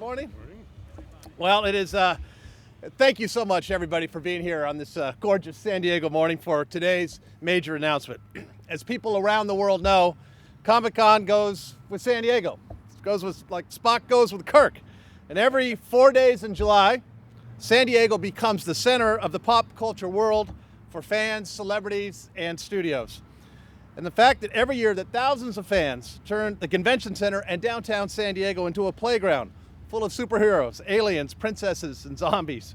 morning. Well, it is, thank you so much, everybody, for being here on this gorgeous San Diego morning for today's major announcement. As people around the world know, Comic-Con goes with San Diego. It goes with, like Spock goes with Kirk. And every 4 days in July, San Diego becomes the center of the pop culture world for fans, celebrities, and studios. And the fact that every year that thousands of fans turn the convention center and downtown San Diego into a playground full of superheroes, aliens, princesses, and zombies.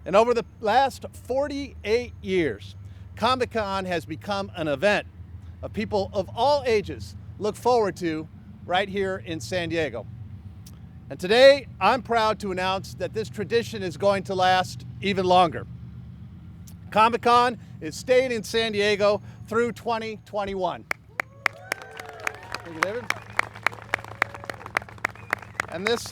And over the last 48 years, Comic-Con has become an event of people of all ages look forward to right here in San Diego. And today, I'm proud to announce that this tradition is going to last even longer. Comic-Con is staying in San Diego through 2021. Thank you, David. And this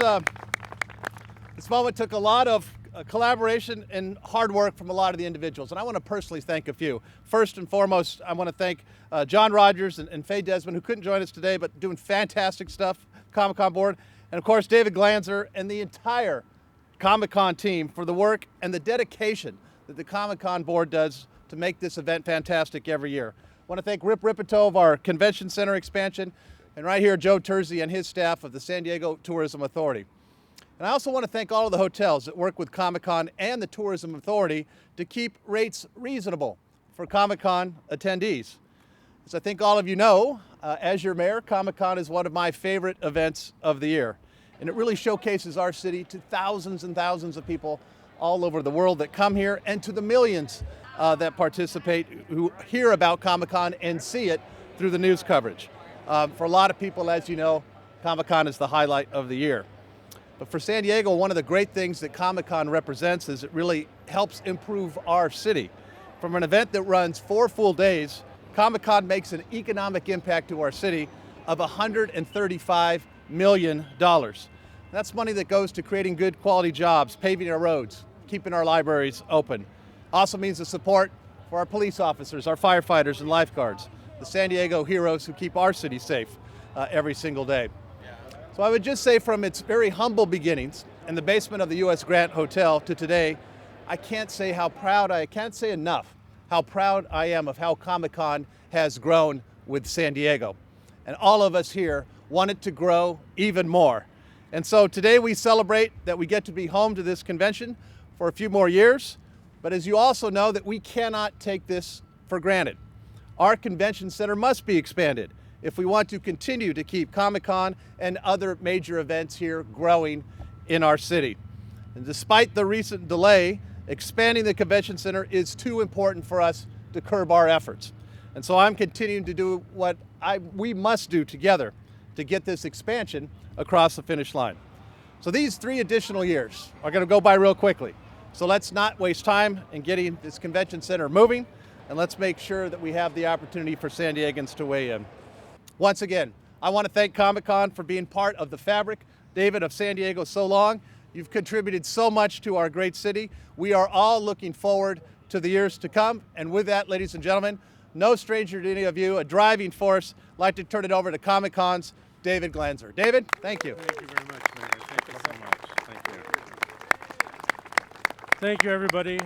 moment took a lot of collaboration and hard work from a lot of the individuals, and I want to personally thank a few. First and foremost, I want to thank John Rogers and Faye Desmond, who couldn't join us today, but doing fantastic stuff, Comic-Con board. And of course, David Glanzer and the entire Comic-Con team for the work and the dedication that the Comic-Con board does to make this event fantastic every year. I want to thank Rip Ripito of our Convention Center expansion, and right here, Joe Terzi and his staff of the San Diego Tourism Authority. And I also want to thank all of the hotels that work with Comic-Con and the Tourism Authority to keep rates reasonable for Comic-Con attendees. As I think all of you know, as your mayor, Comic-Con is one of my favorite events of the year. And it really showcases our city to thousands and thousands of people all over the world that come here, and to the millions that participate who hear about Comic-Con and see it through the news coverage. For a lot of people, as you know, Comic-Con is the highlight of the year. But for San Diego, one of the great things that Comic-Con represents is it really helps improve our city. From an event that runs 4 full days, Comic-Con makes an economic impact to our city of $135 million. That's money that goes to creating good quality jobs, paving our roads, keeping our libraries open. Also means the support for our police officers, our firefighters and lifeguards, the San Diego heroes who keep our city safe every single day. So I would just say, from its very humble beginnings in the basement of the U.S. Grant Hotel to today, I can't say enough how proud I am of how Comic-Con has grown with San Diego. And all of us here want it to grow even more. And so today we celebrate that we get to be home to this convention for a few more years. But as you also know, that we cannot take this for granted. Our convention center must be expanded if we want to continue to keep Comic-Con and other major events here growing in our city. And despite the recent delay, expanding the convention center is too important for us to curb our efforts. And so I'm continuing to do what we must do together to get this expansion across the finish line. So these 3 additional years are going to go by real quickly. So let's not waste time in getting this convention center moving, and let's make sure that we have the opportunity for San Diegans to weigh in. Once again, I want to thank Comic-Con for being part of the fabric, David, of San Diego so long. You've contributed so much to our great city. We are all looking forward to the years to come. And with that, ladies and gentlemen, no stranger to any of you, a driving force, I'd like to turn it over to Comic-Con's David Glanzer. David, thank you. Thank you very much, Mayor. Thank you so much. Thank you. Thank you, everybody.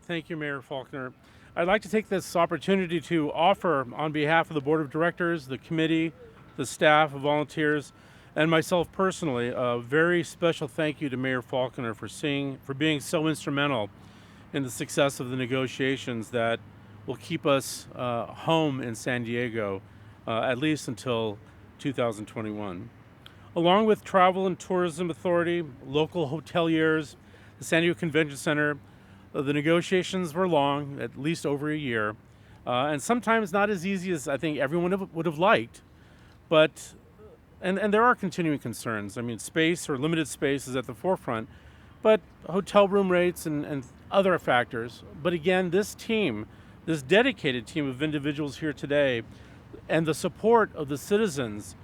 Thank you, Mayor Faulconer. I'd like to take this opportunity to offer, on behalf of the Board of Directors, the committee, the staff, the volunteers, and myself personally, a very special thank you to Mayor Faulconer for being so instrumental in the success of the negotiations that will keep us home in San Diego, at least until 2021. Along with Travel and Tourism Authority, local hoteliers, the San Diego Convention Center, the negotiations were long, at least over a year, and sometimes not as easy as I think everyone would have liked. But, and there are continuing concerns. I mean, space or limited space is at the forefront, but hotel room rates and other factors. But again, this team, this dedicated team of individuals here today, and the support of the citizens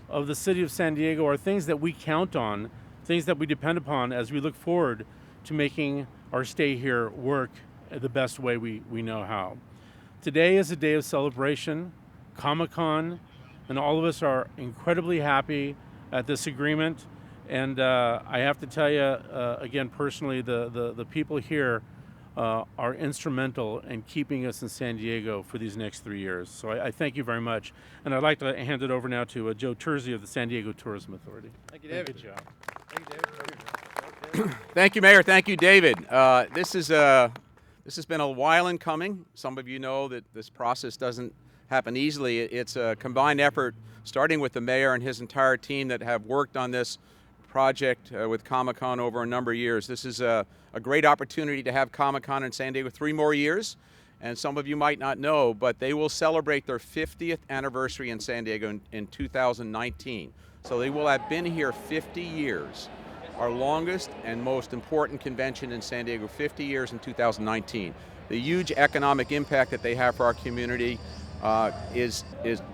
of the city of San Diego are things that we count on, things that we depend upon as we look forward to making our stay here work the best way we know how. Today is a day of celebration, Comic-Con, and all of us are incredibly happy at this agreement. And I have to tell you, again, personally, the people here are instrumental in keeping us in San Diego for these next 3 years. So I thank you very much. And I'd like to hand it over now to Joe Terzi of the San Diego Tourism Authority. Thank you, David. Thank you, Joe. Thank you, David. Thank you, Mayor. Thank you, David. This has been a while in coming. Some of you know that this process doesn't happen easily. It's a combined effort, starting with the mayor and his entire team that have worked on this project with Comic-Con over a number of years. This is a great opportunity to have Comic-Con in San Diego 3 more years. And some of you might not know, but they will celebrate their 50th anniversary in San Diego in 2019. So they will have been here 50 years. Our longest and most important convention in San Diego, 50 years in 2019. The huge economic impact that they have for our community is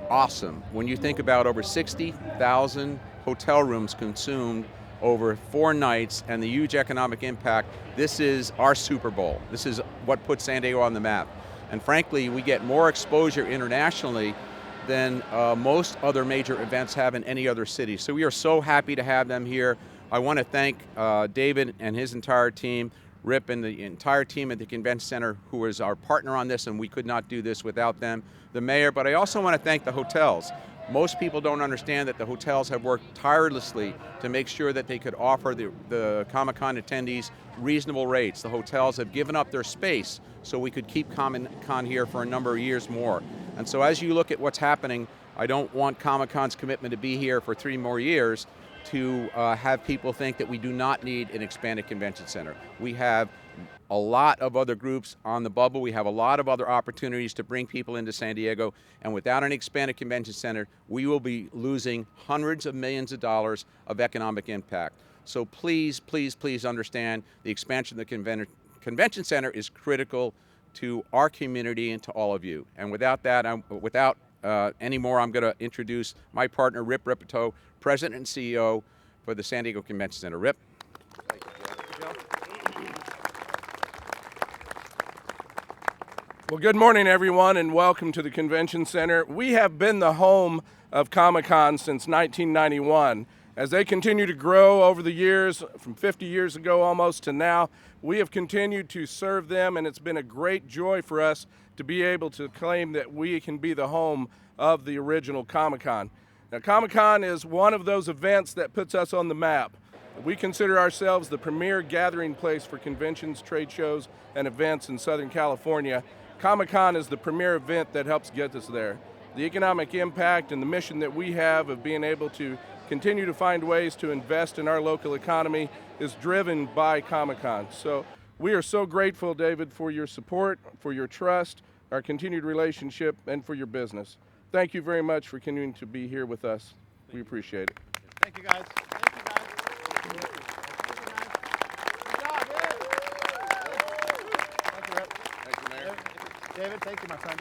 awesome. When you think about over 60,000 hotel rooms consumed over 4 nights and the huge economic impact, this is our Super Bowl. This is what puts San Diego on the map. And frankly, we get more exposure internationally than most other major events have in any other city. So we are so happy to have them here. I want to thank David and his entire team, Rip and the entire team at the Convention Center, who is our partner on this, and we could not do this without them, the mayor, but I also want to thank the hotels. Most people don't understand that the hotels have worked tirelessly to make sure that they could offer the Comic-Con attendees reasonable rates. The hotels have given up their space so we could keep Comic-Con here for a number of years more. And so as you look at what's happening, I don't want Comic-Con's commitment to be here for 3 more years to have people think that we do not need an expanded convention center. We have a lot of other groups on the bubble. We have a lot of other opportunities to bring people into San Diego, and without an expanded convention center, we will be losing hundreds of millions of dollars of economic impact. So please, please, please understand the expansion of the convention center is critical to our community and to all of you. And without that, any more, I'm going to introduce my partner, Rip Ripito, President and CEO for the San Diego Convention Center. Rip. Thank you, Joe. Well, good morning, everyone, and welcome to the Convention Center. We have been the home of Comic-Con since 1991. As they continue to grow over the years, from 50 years ago almost to now, we have continued to serve them, and it's been a great joy for us to be able to claim that we can be the home of the original Comic-Con. Now, Comic-Con is one of those events that puts us on the map. We consider ourselves the premier gathering place for conventions, trade shows, and events in Southern California. Comic-Con is the premier event that helps get us there. The economic impact and the mission that we have of being able to continue to find ways to invest in our local economy is driven by Comic-Con. So we are so grateful, David, for your support, for your trust, our continued relationship, and for your business. Thank you very much for continuing to be here with us. We appreciate it. Thank you, guys. Thank you, guys. Good job, David. Thank you, Mayor. David, thank you, my friend.